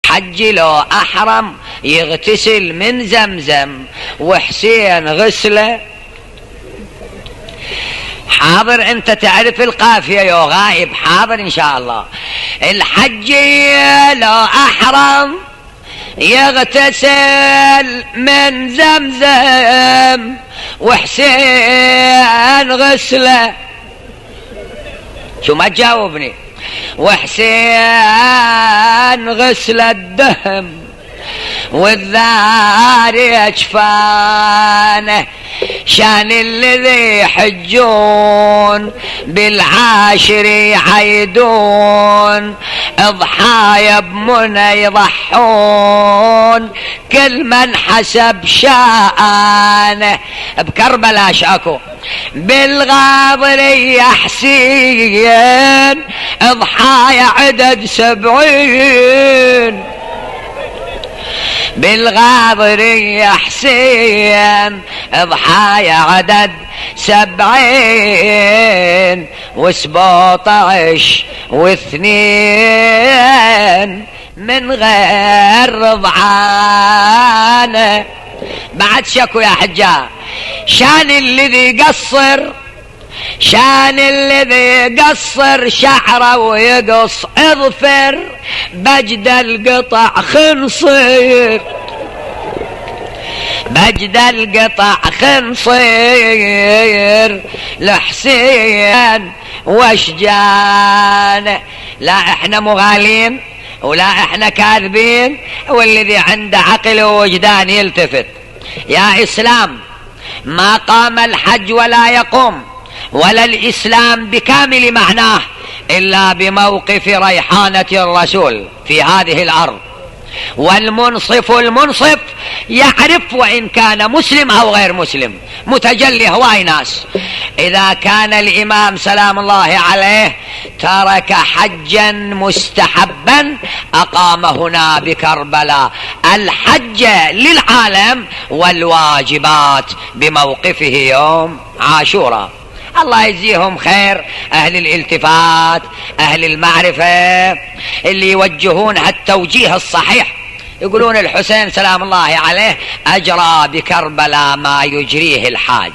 حج لو أحرم يغتسل من زمزم، وحسين غسله. حاضر انت تعرف القافية يا غائب؟ حاضر ان شاء الله. الحج لو أحرم يغتسل من زمزم، وحسين غسله. شو ما تجاوبني؟ وحسين غسل الدهم والذاري اجفانه، شان الذي يحجون بالعاشر يعيدون، اضحايا بمنى يضحون، كل من حسب شانه. بكربلاء شاكو بالغاضرية حسين، اضحايا عدد 70. بالغاضرية حسين اضحايا عدد 70، و17 و2 من غير رضعانه. بعد شكو يا حجاج، شان الذي قصر، شان الذي قصر شعره ويقص اظفر، بجد القطع خنصير، بجد القطع خنصير لحسين واشجان. لا احنا مغالين ولا احنا كاذبين، والذي عنده عقل ووجدان يلتفت. يا اسلام ما قام الحج ولا يقوم، ولا الإسلام بكامل معناه إلا بموقف ريحانة الرسول في هذه الأرض. والمنصف المنصف يعرف وإن كان مسلم أو غير مسلم، متجلي هواي ناس. إذا كان الإمام سلام الله عليه ترك حجا مستحبا أقام هنا بكربلاء الحج للعالم والواجبات بموقفه يوم عاشوراء. الله يجزيهم خير أهل الالتفات، أهل المعرفة، اللي يوجهون هالتوجيه الصحيح. يقولون الحسين سلام الله عليه أجرى بكربلاء ما يجريه الحاج.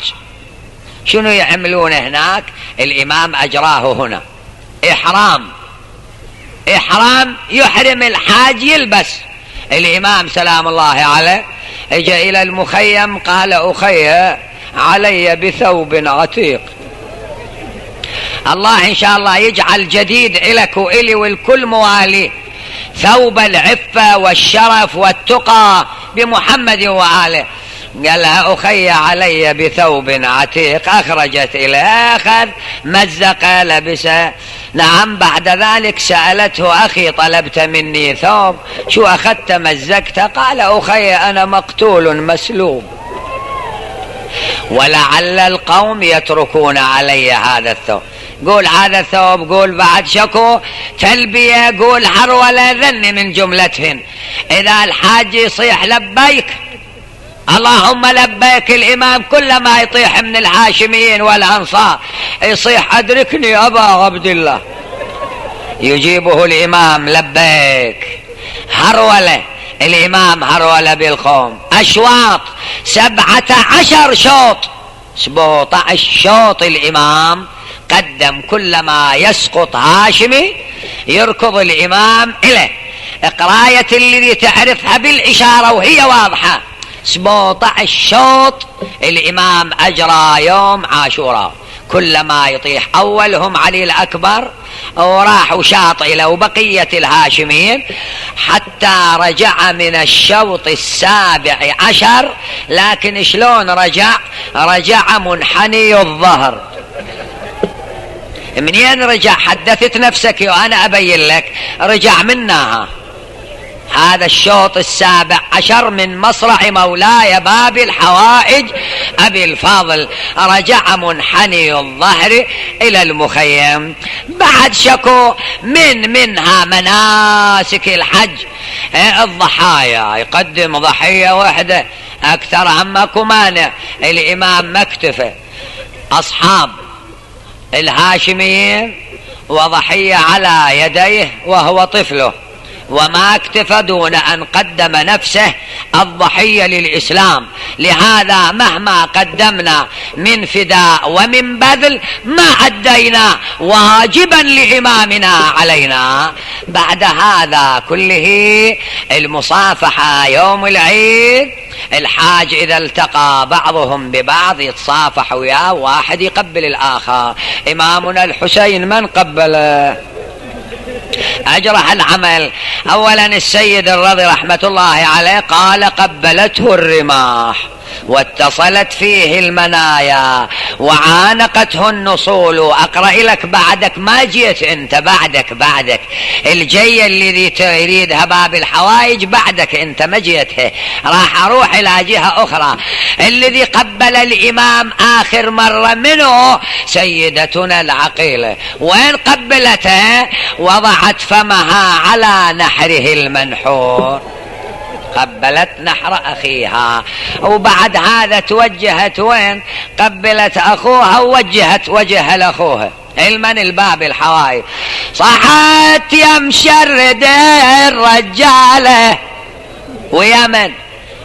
شنو يعملون هناك؟ الإمام أجراه هنا إحرام، إحرام يحرم الحاج يلبس. الإمام سلام الله عليه اجى إلى المخيم قال أخي علي بثوب عتيق. الله إن شاء الله يجعل جديد إلك وإلي والكل موالي ثوب العفة والشرف والتقى بمحمد وآله. قال لها أخي علي بثوب عتيق، أخرجت إليه، أخذ مزق لبسه. نعم بعد ذلك سألته أخي طلبت مني ثوب، شو أخذت مزقت؟ قال أخي أنا مقتول مسلوب، ولعل القوم يتركون علي هذا الثوب. قول هذا الثوب، قول بعد شكو تلبية، قول هرولة، ذن من جملتهن. إذا الحاج يصيح لبيك اللهم لبيك، الإمام كلما يطيح من الهاشميين والأنصار يصيح أدركني أبا عبد الله، يجيبه الإمام لبيك. هرولة الإمام هرولة بالقوم، أشواط 17 شوط، 17 شوط الإمام قدم. كلما يسقط هاشمي يركض الإمام إليه. قراية الذي تعرفها بالإشارة وهي واضحة. 17 شوط الإمام أجرى يوم عاشوراء. كلما يطيح أولهم علي الأكبر وراح وشاط إلى وبقية الهاشمين حتى رجع من الشوط 17. لكن شلون رجع؟ رجع منحني الظهر. منين رجع؟ حدثت نفسك وأنا أبين لك. رجع منها هذا الشوط 17 من مصرع مولاي باب الحوائج أبي الفاضل، رجع منحني الظهر إلى المخيم. بعد شكو منها مناسك الحج. الضحايا يقدم ضحية واحدة أكثر عماكو مانع. الإمام مكتفه أصحاب الهاشميين وضحية على يديه وهو طفله، وما اكتفى دون أن قدم نفسه الضحية للإسلام. لهذا مهما قدمنا من فداء ومن بذل ما أدينا واجبا لإمامنا علينا. بعد هذا كله المصافحة يوم العيد، الحاج إذا التقى بعضهم ببعض يتصافح وياه، واحد يقبل الآخر. إمامنا الحسين من قبله؟ أجرح العمل. أولا السيد الرضي رحمة الله عليه قال قبلته الرماح واتصلت فيه المنايا وعانقته النصول. أقرأ لك بعدك، ما جيت أنت، بعدك الجي الذي تريدها باب الحوائج بعدك أنت، ما جيتها، راح أروح إلى جهة أخرى. الذي قبل الإمام آخر مرة منه سيدتنا العقيلة. وين قبلته؟ وضعت فمها على نحره المنحور، قبلت نحر أخيها. وبعد هذا توجهت وين؟ قبلت أخوها ووجهت وجه لأخوها. علما الباب الحوائج. صحت يا مشرد الرجالة ويمن.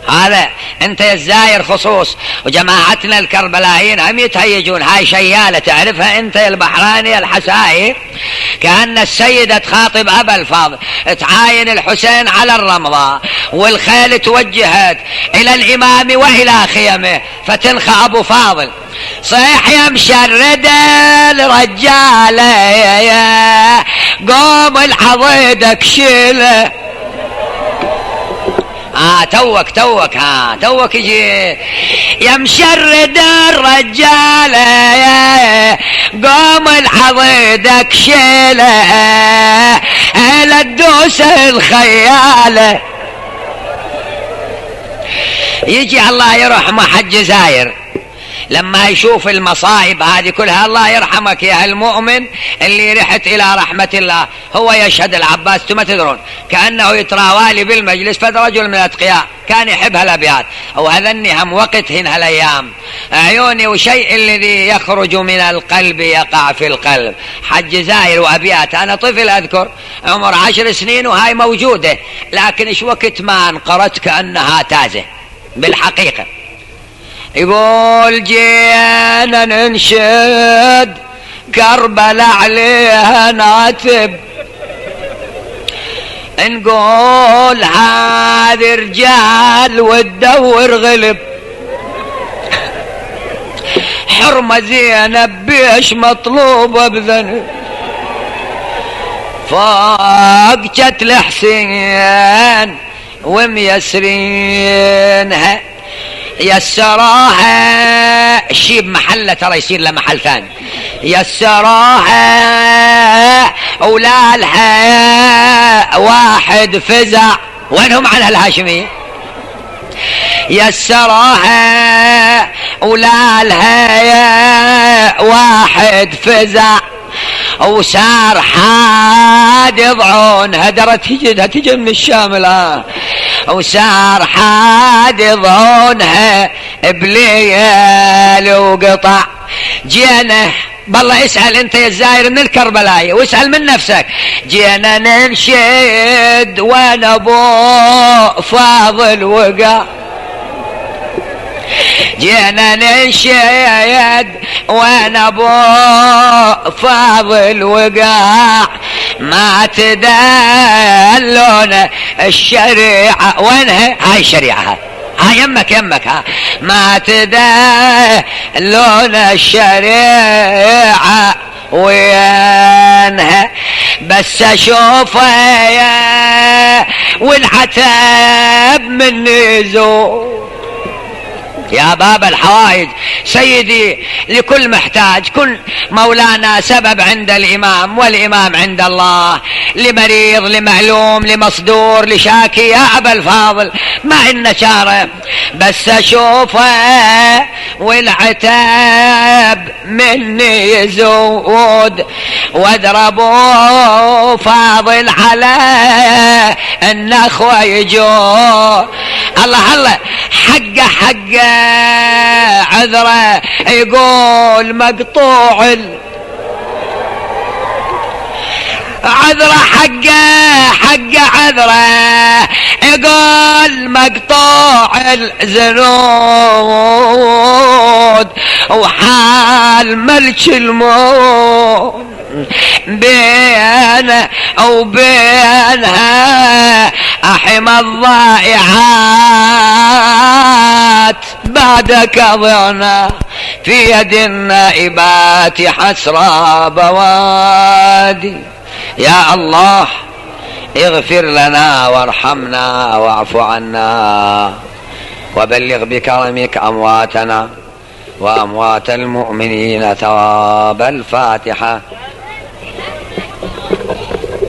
هذا انت يا الزاير خصوص، وجماعتنا الكربلايين هم يتهيجون. هاي شيالة تعرفها انت يا البحراني الحسائي، كأن السيدة تخاطب أبا الفاضل، تعاين الحسين على الرمضة، والخيل توجهت إلى الإمام وإلى خيمه، فتنخى أبو فاضل صيح يا مشرد الرجالة قوم الحضيدك شيله. توك يجي يا مشرد الرجالة قوم الحضيدك شيله لا تدوس الخيالة. يجي الله يرحمه حج زاير لما يشوف المصائب هذه كلها، الله يرحمك يا المؤمن اللي رحت إلى رحمة الله. هو يشهد العباس، ثم تدرون كأنه يتراوالي بالمجلس، فهذا رجل من الأتقياء كان يحب هالأبيات وهذني هم وقتهن هالأيام عيوني وشيء الذي يخرج من القلب يقع في القلب. حج زاير وأبيات. أنا طفل أذكر عمر 10 سنين وهاي موجودة، لكن إيش وقت ما انقرت كأنها تازة بالحقيقة. يقول جينا ننشد كربلاء عليها ناتب، نقول هذه رجال وتدور غلب، حرمة زينب بيش مطلوبة بذنب، فوق جت حسين وميسرينها يسراها شيب محلة ترى يصير له محل ثاني، يسراها ولالها واحد فزع. وينهم عنها الهاشمية؟ يسراها ولالها واحد فزع وصار حاد يضعون هدرت تجي من الشام وصار حاد يضعونها بليل وقطع. جينا بالله اسأل انت يا الزاير من الكربلاية واسأل من نفسك. جينا ننشد وانا ابو فاضل وقع، جينا ننشد وانا ابو فاضل وقع، ما تدلون الشريعة. وينها هاي الشريعة؟ ها يمك ها، ما تدلون الشريعة وينها؟ بس اشوفها والعتاب من نزول. يا باب الحوائج سيدي لكل محتاج، كل مولانا سبب عند الإمام والإمام عند الله، لمريض لمعلوم لمصدور لشاكي يا أبا الفاضل ما إن شاره. بس أشوفه والعتاب مني يزود، واضربوا فاضل على النخوة يجور. الله حقه عذره عذرة حق عذرة يقول مقطوع الزنود وحال ملك الموت بين وبينها أحمى الضائعات بعدك ضعنا في يد النائبات حسرى بوادي. يا الله اغفر لنا وارحمنا واعف عنا وبلغ بكرمك أمواتنا وأموات المؤمنين ثواب الفاتحة.